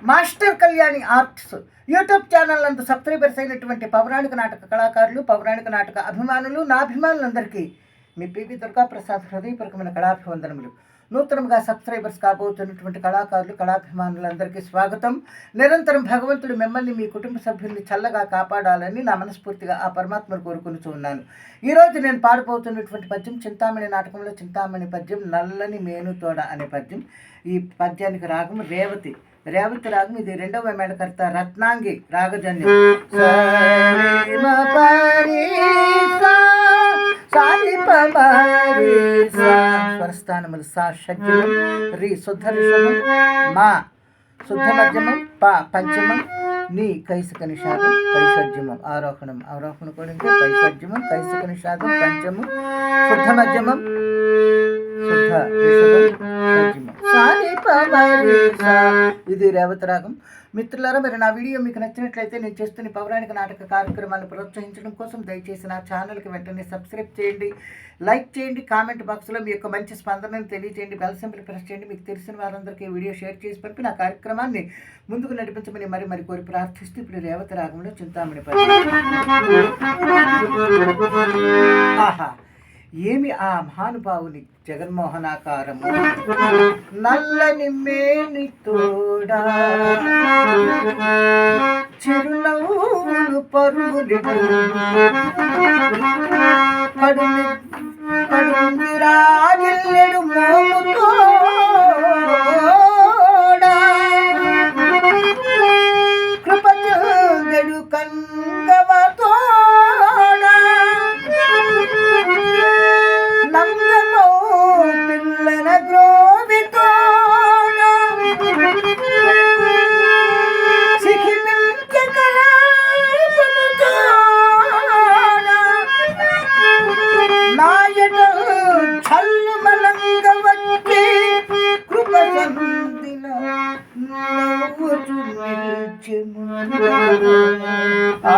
Master Kalyani arts YouTube channel నందు subscribers అయినటువంటి పౌరాణిక నాటక కళాకారులు, పౌరాణిక నాటక అభిమానులు, నా అభిమానులందరికీ మీ పివి దుర్గాప్రసాద్ హృదయపూర్వకమైన కళాభివందనములు. నూతనంగా సబ్స్క్రైబర్స్ కాబోతున్నటువంటి కళాకారులు, కళాభిమానులందరికీ స్వాగతం. నిరంతరం భగవంతుడు మిమ్మల్ని, మీ కుటుంబ సభ్యుల్ని చల్లగా కాపాడాలని నా మనస్ఫూర్తిగా ఆ పరమాత్మను కోరుకుంటూ ఉన్నాను. ఈరోజు నేను పాడిపోతున్నటువంటి పద్యం చింతామణి నాటకంలో చింతామణి పద్యం నల్లని మేనుతోడ అనే పద్యం. ఈ పద్యానికి రాగం రేవతి రాగం. ఇది రెండవ మేళకర్త రత్నాంగి రాగజన్యం. స్వరస్థానములు సా షడ్జమం, రి శుద్ధ రిషభం, మా శుద్ధ మధ్యమం, ప పంచమం, నీ కైసిక నిషాదం పైషడ్జమం. ఆరోహణం అవరోహణ కూడా పైషడ్జమం, కైసిక నిషాదం పంచమం, శుద్ధ మధ్యమం, శుద్ధ రిషభం, ఇది రేవతి రాగం. మిత్రులారా, మరి నా వీడియో మీకు నచ్చినట్లయితే నేను చేస్తున్న పౌరాణిక నాటక కార్యక్రమాలను ప్రోత్సహించడం కోసం దయచేసి నా ఛానల్కి వెంటనే సబ్స్క్రైబ్ చేయండి, లైక్ చేయండి, కామెంట్ బాక్స్లో మీ యొక్క మంచి స్పందనను తెలియజేయండి, బెల్ సింబల్ ప్రెస్ చేయండి. మీకు తెలిసిన వారందరికీ వీడియో షేర్ చేసి పంపి నా కార్యక్రమాన్ని ముందుకు నడిపించమని మరి కోరి ప్రార్థిస్తూ ఇప్పుడు రేవతి రాగంలో చింతామణి ఆహా, ఏమి ఆ మహానుభావుని జగన్మోహనాకారము, నల్లని మేనితోడా చిరునవ్వులు పరుగులు కడుంగిరాజిల్లెడు మోముతోడా కృపచందెడు కంగవతోడా నందమో పిల్లన గ్రోవితోడా సిఖిమించకరాపముతోడా నాయట చల్లు మలంగ వచ్చి కృపచందిన నవ్వుచు నిల్చెము. ఆ